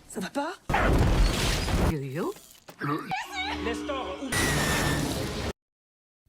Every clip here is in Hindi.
Ça va pas? Yo-yo?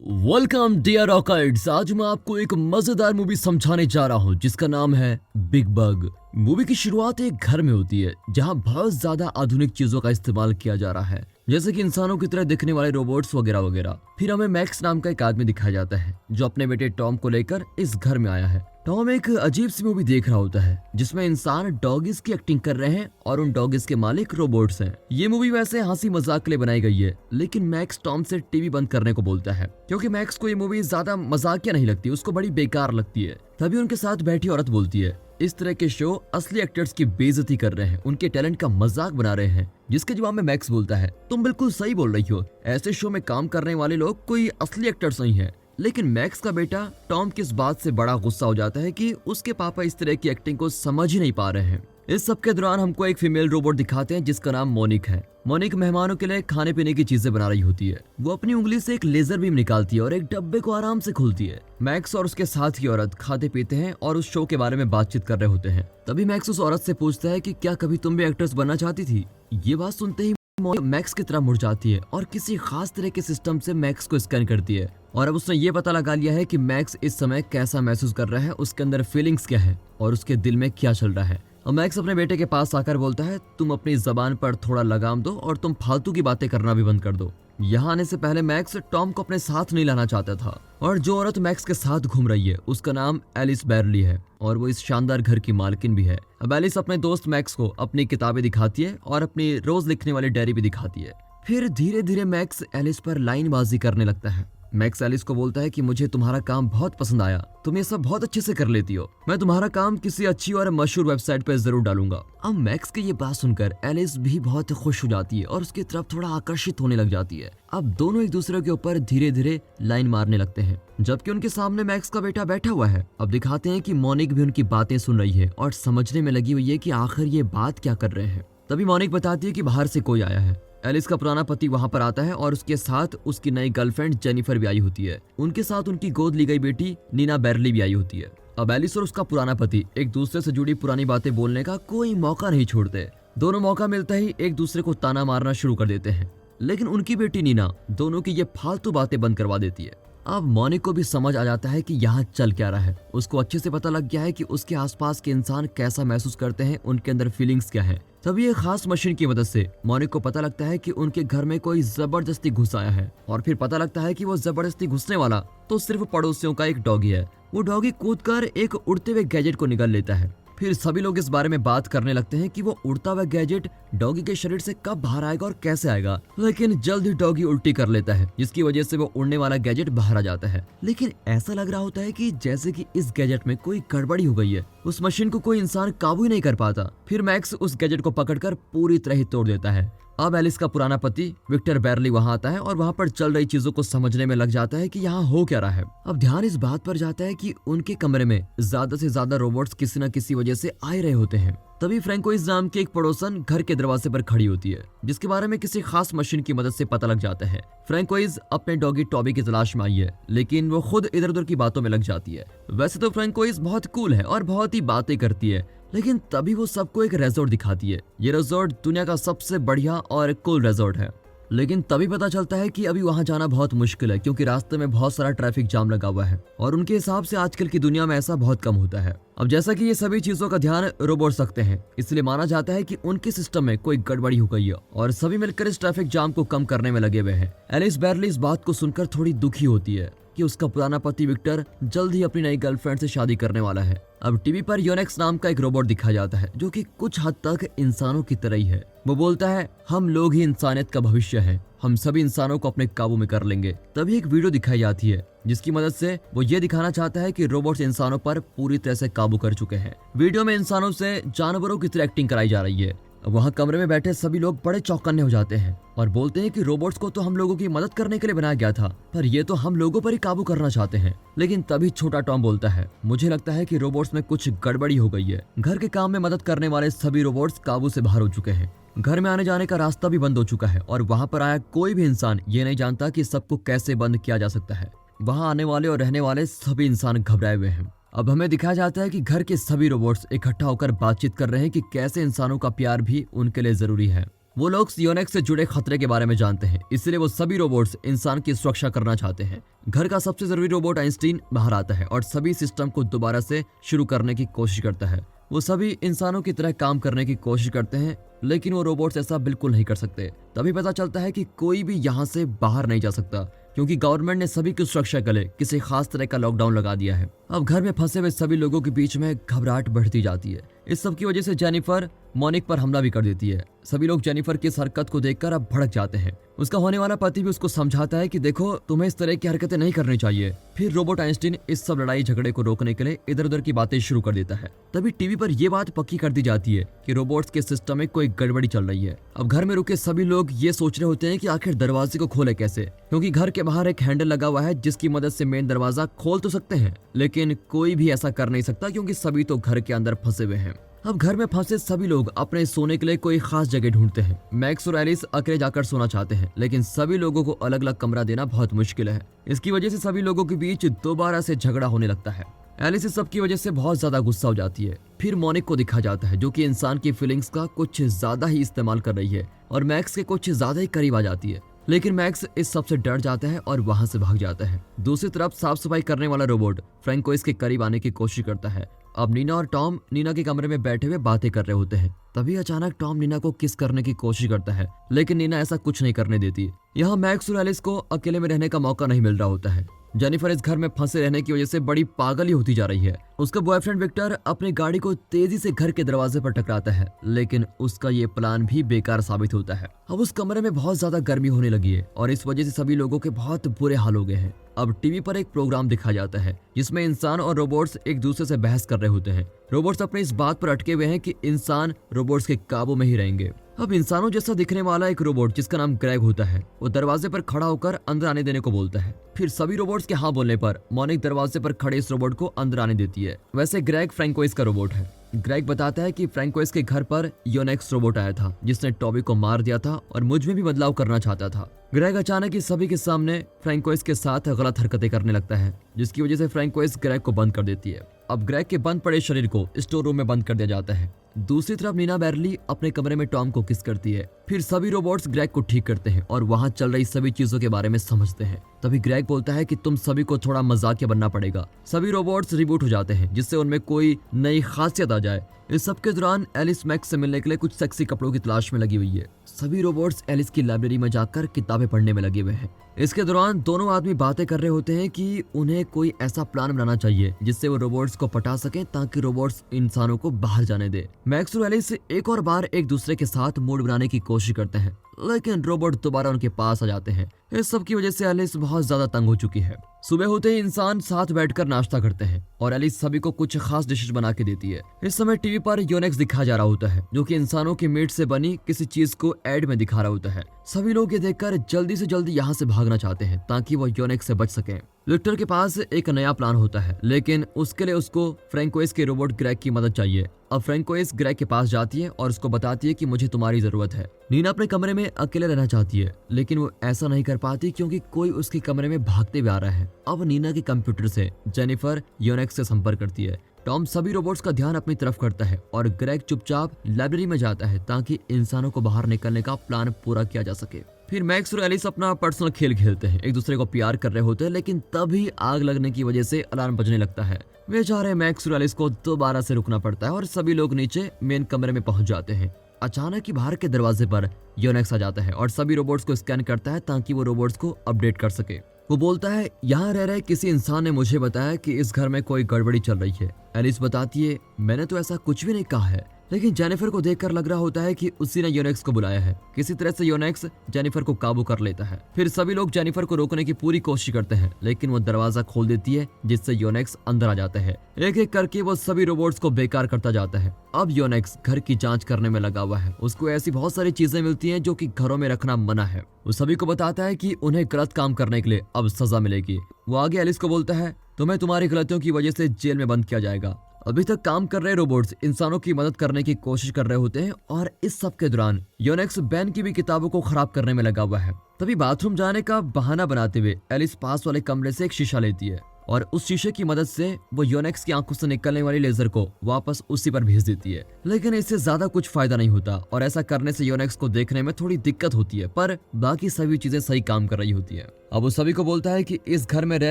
Welcome dear rockers. आज मैं आपको एक मजेदार मूवी समझाने जा रहा हूँ जिसका नाम है बिग बग। मूवी की शुरुआत एक घर में होती है जहाँ बहुत ज्यादा आधुनिक चीजों का इस्तेमाल किया जा रहा है, जैसे कि इंसानों की तरह दिखने वाले रोबोट्स वगैरह वगैरह। फिर हमें मैक्स नाम का एक आदमी दिखाया जाता है जो अपने बेटे टॉम को लेकर इस घर में आया है। टॉम एक अजीब सी मूवी देख रहा होता है जिसमें इंसान डॉगिस की एक्टिंग कर रहे हैं और उन डॉगिस के मालिक रोबोट्स हैं। ये मूवी वैसे हंसी मजाक के लिए बनाई गई है, लेकिन मैक्स टॉम से टीवी बंद करने को बोलता है क्योंकि मैक्स को ये मूवी ज्यादा मजाकिया नहीं लगती, उसको बड़ी बेकार लगती है। तभी उनके साथ बैठी औरत बोलती है, इस तरह के शो असली एक्टर्स की बेइज्जती कर रहे हैं, उनके टैलेंट का मजाक बना रहे हैं। जिसके जवाब में मैक्स बोलता है, तुम बिल्कुल सही बोल रही हो, ऐसे शो में काम करने वाले लोग कोई असली एक्टर्स नहीं है। लेकिन मैक्स का बेटा टॉम की इस बात से बड़ा गुस्सा हो जाता है कि उसके पापा इस तरह की एक्टिंग को समझ ही नहीं पा रहे हैं। इस सब के दौरान हमको एक फीमेल रोबोट दिखाते हैं जिसका नाम मोनिक है। मोनिक मेहमानों के लिए खाने पीने की चीजें बना रही होती है। वो अपनी उंगली से एक लेजर बीम निकालती है और एक डब्बे को आराम से खोलती है। मैक्स और उसके साथ की औरत खाते पीते हैं और उस शो के बारे में बातचीत कर रहे होते हैं। तभी मैक्स उस औरत से पूछता है कि क्या कभी तुम भी एक्ट्रेस बनना चाहती थी। ये बात सुनते ही मैक्स की तरफ मुड़ जाती है और किसी खास तरह के सिस्टम से मैक्स को स्कैन करती है। और अब उसने ये पता लगा लिया है कि मैक्स इस समय कैसा महसूस कर रहा है, उसके अंदर फीलिंग्स क्या है और उसके दिल में क्या चल रहा है। और मैक्स अपने बेटे के पास आकर बोलता है, तुम अपनी जबान पर थोड़ा लगाम दो और तुम फालतू की बातें करना भी बंद कर दो। यहाँ आने से पहले मैक्स टॉम को अपने साथ नहीं लाना चाहता था और जो औरत मैक्स के साथ घूम रही है उसका नाम एलिस बैरली है और वो इस शानदार घर की मालकिन भी है। अब एलिस अपने दोस्त मैक्स को अपनी किताबें दिखाती है और अपनी रोज लिखने वाली डायरी भी दिखाती है। फिर धीरे धीरे मैक्स एलिस पर लाइनबाजी करने लगता है। मैक्स एलिस को बोलता है कि मुझे तुम्हारा काम बहुत पसंद आया, तुम ये सब बहुत अच्छे से कर लेती हो, मैं तुम्हारा काम किसी अच्छी और मशहूर वेबसाइट पर जरूर डालूंगा। अब मैक्स की ये बात सुनकर एलिस भी बहुत खुश हो जाती है और उसकी तरफ थोड़ा आकर्षित होने लग जाती है। अब दोनों एक दूसरे के ऊपर धीरे धीरे लाइन मारने लगते हैं, जबकि उनके सामने मैक्स का बेटा बैठा हुआ है। अब दिखाते हैं कि मोनिक भी उनकी बातें सुन रही है और समझने में लगी हुई है कि आखिर ये बात क्या कर रहे हैं। तभी मोनिक बताती है कि बाहर से कोई आया है। एलिस का पुराना पति वहां पर आता है और उसके साथ उसकी नई गर्लफ्रेंड जेनिफर भी आई होती है। उनके साथ उनकी गोद ली गई बेटी नीना बैरली भी आई होती है। अब एलिस और उसका पुराना पति एक दूसरे से जुड़ी पुरानी बातें बोलने का कोई मौका नहीं छोड़ते। दोनों मौका मिलता ही एक दूसरे को ताना मारना शुरू कर देते हैं, लेकिन उनकी बेटी नीना दोनों की ये फालतू बातें बंद करवा देती है। अब मोनिक को भी समझ आ जाता है कि यहाँ चल क्या रहा है। उसको अच्छे से पता लग गया है कि उसके आसपास के इंसान कैसा महसूस करते हैं, उनके अंदर फीलिंग्स क्या है। तभी एक खास मशीन की मदद से मोनिक को पता लगता है कि उनके घर में कोई जबरदस्ती घुस आया है और फिर पता लगता है कि वो जबरदस्ती घुसने वाला तो सिर्फ पड़ोसियों का एक डॉगी है। वो डॉगी कूदकर एक उड़ते हुए गैजेट को निगल लेता है। फिर सभी लोग इस बारे में बात करने लगते हैं कि वो उड़ता हुआ गैजेट डॉगी के शरीर से कब बाहर आएगा और कैसे आएगा। लेकिन जल्द ही डॉगी उल्टी कर लेता है जिसकी वजह से वो उड़ने वाला गैजेट बाहर आ जाता है। लेकिन ऐसा लग रहा होता है कि जैसे कि इस गैजेट में कोई गड़बड़ी हो गई है, उस मशीन को कोई इंसान काबू ही नहीं कर पाता। फिर मैक्स उस गैजेट को पकड़कर पूरी तरह ही तोड़ देता है। अब एलिस का पुराना पति विक्टर बैरली वहां आता है और वहां पर चल रही चीजों को समझने में लग जाता है कि यहाँ हो क्या रहा है। अब ध्यान इस बात पर जाता है कि उनके कमरे में ज्यादा से ज्यादा रोबोट्स किसी न किसी वजह से आ रहे होते हैं। तभी फ्रैंकोइस नाम की एक पड़ोसन घर के दरवाजे पर खड़ी होती है जिसके बारे में किसी खास मशीन की मदद से पता लग जाता है। फ्रैंकोइस अपने डॉगी टॉबी की तलाश में आई है, लेकिन वो खुद इधर उधर की बातों में लग जाती है। वैसे तो फ्रैंकोइस बहुत कूल है और बहुत ही बातें करती है, लेकिन तभी वो सबको एक रिजॉर्ट दिखाती है। ये रिजॉर्ट दुनिया का सबसे बढ़िया और कूल रिजॉर्ट है, लेकिन तभी पता चलता है कि अभी वहां जाना बहुत मुश्किल है क्योंकि रास्ते में बहुत सारा ट्रैफिक जाम लगा हुआ है और उनके हिसाब से आजकल की दुनिया में ऐसा बहुत कम होता है। अब जैसा कि ये सभी चीजों का ध्यान रोबोट रखते हैं, इसलिए माना जाता है कि उनके सिस्टम में कोई गड़बड़ी हो गई है और सभी मिलकर इस ट्रैफिक जाम को कम करने में लगे हुए हैं। एलिस बैरली इस बात को सुनकर थोड़ी दुखी होती है कि उसका पुराना पति विक्टर जल्द ही अपनी नई गर्लफ्रेंड से शादी करने वाला है। अब टीवी पर योनेक्स नाम का एक रोबोट दिखाया जाता है जो कि कुछ हद तक इंसानों की तरह ही है। वो बोलता है, हम लोग ही इंसानियत का भविष्य है, हम सभी इंसानों को अपने काबू में कर लेंगे। तभी एक वीडियो दिखाई जाती है जिसकी मदद से वो ये दिखाना चाहता है कि रोबोट्स इंसानों पर पूरी तरह से काबू कर चुके हैं। वीडियो में इंसानों से जानवरों की तरह एक्टिंग कराई जा रही है। वहाँ कमरे में बैठे सभी लोग बड़े चौकन्ने हो जाते हैं और बोलते हैं कि रोबोट्स को तो हम लोगों की मदद करने के लिए बनाया गया था, पर ये तो हम लोगों पर ही काबू करना चाहते हैं। लेकिन तभी छोटा टॉम बोलता है, मुझे लगता है कि रोबोट्स में कुछ गड़बड़ी हो गई है। घर के काम में मदद करने वाले सभी रोबोट्स काबू से बाहर हो चुके हैं। घर में आने जाने का रास्ता भी बंद हो चुका है और वहाँ पर आया कोई भी इंसान ये नहीं जानता कि सबको कैसे बंद किया जा सकता है। वहाँ आने वाले और रहने वाले सभी इंसान घबराए हुए हैं। अब हमें दिखाया जाता है कि घर के सभी रोबोट्स इकट्ठा होकर बातचीत कर रहे हैं कि कैसे इंसानों का प्यार भी उनके लिए जरूरी है। वो लोग योनेक्स से जुड़े खतरे के बारे में जानते हैं, इसलिए वो सभी रोबोट्स इंसान की सुरक्षा करना चाहते हैं। घर का सबसे जरूरी रोबोट आइंस्टीन बाहर आता है और सभी सिस्टम को दोबारा से शुरू करने की कोशिश करता है। वो सभी इंसानों की तरह काम करने की कोशिश करते हैं, लेकिन वो रोबोट्स ऐसा बिल्कुल नहीं कर सकते। तभी पता चलता है कि कोई भी यहाँ से बाहर नहीं जा सकता, क्योंकि गवर्नमेंट ने सभी की सुरक्षा के लिए किसी खास तरह का लॉकडाउन लगा दिया है। अब घर में फंसे हुए सभी लोगों के बीच में घबराहट बढ़ती जाती है। इस सब की वजह से जेनिफर मोनिक पर हमला भी कर देती है। सभी लोग जेनिफर की इस हरकत को देखकर अब भड़क जाते हैं। उसका होने वाला पति भी उसको समझाता है कि देखो, तुम्हें इस तरह की हरकतें नहीं करनी चाहिए। फिर रोबोट आइंस्टीन इस सब लड़ाई झगड़े को रोकने के लिए इधर उधर की बातें शुरू कर देता है। तभी टीवी पर यह बात पक्की कर दी जाती है कि रोबोट्स के सिस्टम में कोई गड़बड़ी चल रही है। अब घर में रुके सभी लोग ये सोच रहे होते हैं कि आखिर दरवाजे को खोले कैसे, क्योंकि घर के बाहर एक हैंडल लगा हुआ है जिसकी मदद से मेन दरवाजा खोल तो सकते हैं, लेकिन कोई भी ऐसा कर नहीं सकता क्योंकि सभी तो घर के अंदर फंसे हुए हैं। अब घर में फंसे सभी लोग अपने सोने के लिए कोई खास जगह ढूंढते हैं। मैक्स और एलिस अकेले जाकर सोना चाहते हैं, लेकिन सभी लोगों को अलग अलग कमरा देना बहुत मुश्किल है। इसकी वजह से सभी लोगों के बीच दोबारा से झगड़ा होने लगता है। एलिस इस सब की वजह से बहुत ज्यादा गुस्सा हो जाती है। फिर मोनिक को दिखा जाता है, जो कि इंसान की फीलिंग्स का कुछ ज्यादा ही इस्तेमाल कर रही है और मैक्स के कुछ ज्यादा ही करीब आ जाती है। लेकिन मैक्स इस सब से डर जाता है और वहां से भाग जाता है। दूसरी तरफ साफ सफाई करने वाला रोबोट फ्रैंको इसके करीब आने की कोशिश करता है। अब नीना और टॉम नीना के कमरे में बैठे हुए बातें कर रहे होते हैं। तभी अचानक टॉम नीना को किस करने की कोशिश करता है, लेकिन नीना ऐसा कुछ नहीं करने देती। यहाँ मैक्स और एलिस को अकेले में रहने का मौका नहीं मिल रहा होता है। जेनिफर इस घर में फंसे रहने की वजह से बड़ी पागल ही होती जा रही है। उसका बॉयफ्रेंड विक्टर अपनी गाड़ी को तेजी से घर के दरवाजे पर टकराता है, लेकिन उसका ये प्लान भी बेकार साबित होता है। अब उस कमरे में बहुत ज्यादा गर्मी होने लगी है और इस वजह से सभी लोगों के बहुत बुरे हाल हो गए हैं। अब टीवी पर एक प्रोग्राम दिखाया जाता है जिसमें इंसान और रोबोट्स एक दूसरे से बहस कर रहे होते हैं। रोबोट्स अपने इस बात पर अटके हुए हैं कि इंसान रोबोट्स के काबू में ही रहेंगे। अब इंसानों जैसा दिखने वाला एक रोबोट जिसका नाम ग्रेग होता है, वो दरवाजे पर खड़ा होकर अंदर आने देने को बोलता है। फिर सभी रोबोट्स के हाँ बोलने पर मोनिक दरवाजे पर खड़े इस रोबोट को अंदर आने देती है। वैसे ग्रेग फ्रैंकोइस का रोबोट है। ग्रेग बताता है कि फ्रैंकोइस के घर पर योनेक्स रोबोट आया था जिसने टॉबी को मार दिया था और मुझ में भी बदलाव करना चाहता था। ग्रेग अचानक ही सभी के सामने फ्रैंकोइस के साथ गलत हरकतें करने लगता है, जिसकी वजह से फ्रैंकोइस ग्रेग को बंद कर देती है। अब ग्रेग के बंद पड़े शरीर को स्टोर रूम में बंद कर दिया जाता है। दूसरी तरफ नीना बैरली अपने कमरे में टॉम को किस करती है। फिर सभी रोबोट्स ग्रेग को ठीक करते हैं और वहां चल रही सभी चीजों के बारे में समझते हैं। तभी ग्रेग बोलता है कि तुम सभी को थोड़ा मजाकिया बनना पड़ेगा। सभी रोबोट्स रिबूट हो जाते हैं जिससे उनमें कोई नई खासियत आ जाए। इस सब के दौरान एलिस मैक्स से मिलने के लिए कुछ सेक्सी कपड़ों की तलाश में लगी हुई है। सभी रोबोट्स एलिस की लाइब्रेरी में जाकर किताबें पढ़ने में लगे हुए हैं। इसके दौरान दोनों आदमी बातें कर रहे होते हैं कि उन्हें कोई ऐसा प्लान बनाना चाहिए जिससे वो रोबोट्स को पटा सकें ताकि रोबोट्स इंसानों को बाहर जाने दे। मैक्स और एलिस एक और बार एक दूसरे के साथ मूड बनाने की कोशिश करते हैं, लेकिन रोबोट दोबारा उनके पास आ जाते हैं। इस सब की वजह से एलिस बहुत ज्यादा तंग हो चुकी है। सुबह होते ही इंसान साथ बैठकर नाश्ता करते हैं और एलिस सभी को कुछ खास डिशेस बना के देती है। इस समय टीवी पर योनेक्स दिखाया जा रहा होता है, जो कि इंसानों की मीट से बनी किसी चीज को एड में दिखा रहा होता है। सभी लोग ये देखकर जल्दी से जल्दी यहाँ से भागना चाहते हैं ताकि वो योनेक्स से बच सकें। विक्टर के पास एक नया प्लान होता है, लेकिन उसके लिए उसको फ्रैंकोइस के रोबोट ग्रेग की मदद चाहिए। अब फ्रैंकोइस ग्रेग के पास जाती है और उसको बताती है कि मुझे तुम्हारी जरूरत है। नीना अपने कमरे में अकेले रहना चाहती है, लेकिन वो ऐसा नहीं कर पाती क्योंकि कोई उसके कमरे में भागते हुए आ रहा है। अब नीना के कंप्यूटर से जेनिफर योनेक्स से संपर्क करती है। टॉम सभी रोबोट्स का ध्यान अपनी तरफ करता है और ग्रेग चुपचाप लाइब्रेरी में जाता है ताकि इंसानों को बाहर निकलने का प्लान पूरा किया जा सके। फिर मैक्स और एलिस अपना पर्सनल खेल खेलते हैं, एक दूसरे को प्यार कर रहे होते हैं, लेकिन तभी आग लगने की वजह से अलार्म बजने लगता है। बेचारे मैक्स और एलिस को दोबारा से रुकना पड़ता है और सभी लोग नीचे मेन कमरे में पहुंच जाते हैं। अचानक ही बाहर के दरवाजे पर योनेक्स आ जाता है और सभी रोबोट्स को स्कैन करता है ताकि वो रोबोट्स को अपडेट कर सके। वो बोलता है, यहाँ रह रहे किसी इंसान ने मुझे बताया कि इस घर में कोई गड़बड़ी चल रही है। एलिस बताती है, मैंने तो ऐसा कुछ भी नहीं कहा है, लेकिन जेनिफर को देखकर लग रहा होता है कि उसी ने योनेक्स को बुलाया है। किसी तरह से योनेक्स जेनिफर को काबू कर लेता है। फिर सभी लोग जेनिफर को रोकने की पूरी कोशिश करते हैं, लेकिन वो दरवाजा खोल देती है जिससे योनेक्स अंदर आ जाता है। एक एक करके वो सभी रोबोट्स को बेकार करता जाता है। अब योनेक्स घर की जांच करने में लगा हुआ है। उसको ऐसी बहुत सारी चीजें मिलती हैं जो कि घरों में रखना मना है। वो सभी को बताता है कि उन्हें गलत काम करने के लिए अब सजा मिलेगी। वो आगे एलिस को बोलता है, तुम्हें तुम्हारी गलतियों की वजह से जेल में बंद किया जाएगा। अभी तक काम कर रहे रोबोट्स इंसानों की मदद करने की कोशिश कर रहे होते हैं और इस सब के दौरान योनेक्स बैन की भी किताबों को खराब करने में लगा हुआ है। तभी बाथरूम जाने का बहाना बनाते हुए एलिस पास वाले कमरे से एक शीशा लेती है और उस शीशे की मदद से वो योनेक्स की आंखों से निकलने वाली लेजर को वापस उसी पर भेज देती है। लेकिन इससे ज्यादा कुछ फायदा नहीं होता और ऐसा करने से योनेक्स को देखने में थोड़ी दिक्कत होती है, पर बाकी सभी चीजें सही काम कर रही होती है। अब वो सभी को बोलता है कि इस घर में रह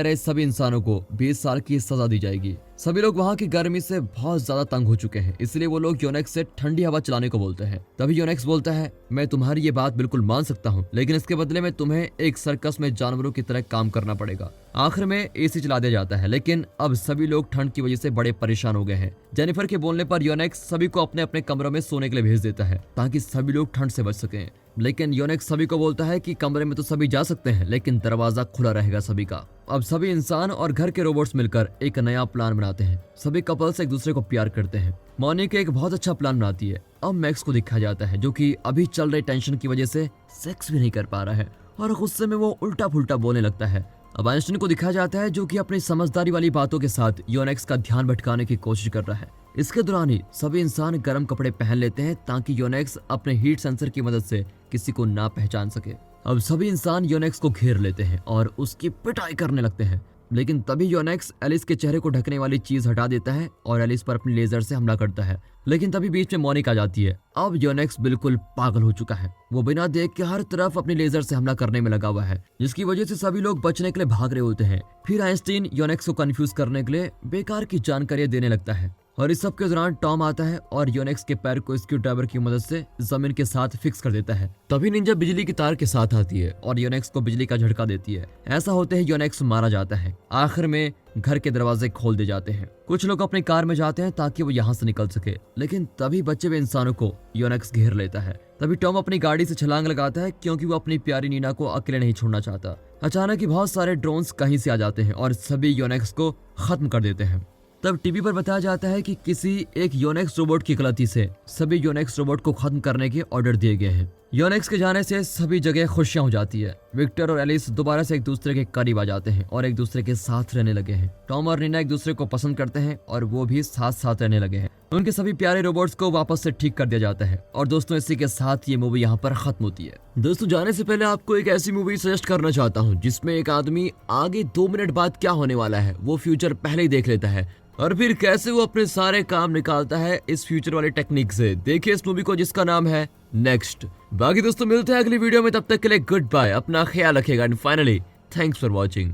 रहे सभी इंसानों को 20 साल की सजा दी जाएगी। सभी लोग वहाँ की गर्मी से बहुत ज्यादा तंग हो चुके हैं, इसलिए वो लोग योनेक्स से ठंडी हवा चलाने को बोलते हैं। तभी योनेक्स बोलता है, मैं तुम्हारी ये बात बिल्कुल मान सकता हूँ, लेकिन इसके बदले में तुम्हें एक सर्कस में जानवरों की तरह काम करना पड़ेगा। आखिर में एसी चला दिया जाता है, लेकिन अब सभी लोग ठंड की वजह से बड़े परेशान हो गए हैं। जेनिफर के बोलने पर योनेक्स सभी को अपने अपने कमरों में सोने के लिए भेज देता है ताकि सभी लोग ठंड से बच सकें। लेकिन योनेक्स सभी को बोलता है कि कमरे में तो सभी जा सकते हैं, लेकिन दरवाजा खुला रहेगा सभी का। अब सभी इंसान और घर के रोबोट्स मिलकर एक नया प्लान बनाते हैं। सभी कपल्स एक दूसरे को प्यार करते हैं। मॉनिका एक बहुत अच्छा प्लान बनाती है। अब मैक्स को दिखाया जाता है जो कि अभी चल रही टेंशन की वजह से सेक्स भी नहीं कर पा रहा है और गुस्से में वो उल्टा फुल्टा बोलने लगता है। अब आइंस्टीन को दिखाया जाता है जो कि अपनी समझदारी वाली बातों के साथ योनेक्स का ध्यान भटकाने की कोशिश कर रहा है। इसके दौरान ही सभी इंसान गर्म कपड़े पहन लेते हैं ताकि योनेक्स अपने हीट सेंसर की मदद से किसी को ना पहचान सके। अब सभी इंसान योनेक्स को घेर लेते हैं और उसकी पिटाई करने लगते हैं, लेकिन तभी योनेक्स एलिस के चेहरे को ढकने वाली चीज हटा देता है और एलिस पर अपनी लेजर से हमला करता है। लेकिन तभी बीच में मॉनिका आ जाती है। अब योनेक्स बिल्कुल पागल हो चुका है। वो बिना देख के हर तरफ अपनी लेजर से हमला करने में लगा हुआ है, जिसकी वजह से सभी लोग बचने के लिए भाग रहे होते हैं। फिर आइंस्टीन योनेक्स को कंफ्यूज करने के लिए बेकार की जानकारी देने लगता है और इस सब के दौरान टॉम आता है और योनेक्स के पैर को स्क्रू ड्राइवर की मदद से जमीन के साथ फिक्स कर देता है। तभी निंजा बिजली की तार के साथ आती है और योनेक्स को बिजली का झटका देती है। ऐसा होते ही योनेक्स मारा जाता है। आखिर में घर के दरवाजे खोल दिए जाते हैं। कुछ लोग अपनी कार में जाते हैं ताकि वो यहाँ से निकल सके, लेकिन तभी बचे हुए इंसानों को योनेक्स घेर लेता है। तभी टॉम अपनी गाड़ी से छलांग लगाता है क्योंकि वो अपनी प्यारी नीना को अकेले नहीं छोड़ना चाहता। अचानक ही बहुत सारे ड्रोन्स कहीं से आ जाते हैं और सभी योनेक्स को खत्म कर देते हैं। तब टीवी पर बताया जाता है कि किसी एक योनेक्स रोबोट की गलती से सभी योनेक्स रोबोट को खत्म करने के ऑर्डर दिए गए हैं। योनेक्स के जाने से सभी जगह खुशियां हो जाती है। विक्टर और एलिस दोबारा से एक दूसरे के करीब आ जाते हैं और एक दूसरे के साथ रहने लगे हैं। टॉम और नीना एक दूसरे को पसंद करते हैं और वो भी साथ साथ रहने लगे हैं। उनके सभी प्यारे रोबोट्स को वापस से ठीक कर दिया जाता है। और दोस्तों, इसी के साथ ये मूवी यहाँ पर खत्म होती है। दोस्तों, जाने से पहले आपको एक ऐसी मूवी सजेस्ट करना चाहता हूँ जिसमें एक आदमी आगे 2 मिनट बाद क्या होने वाला है वो फ्यूचर पहले ही देख लेता है और फिर कैसे वो अपने सारे काम निकालता है इस फ्यूचर वाले टेक्निक से। देखिए इस मूवी को जिसका नाम है नेक्स्ट। बाकी दोस्तों, मिलते हैं अगली वीडियो में, तब तक के लिए गुड बाय, अपना ख्याल रखिएगा and finally thanks for watching.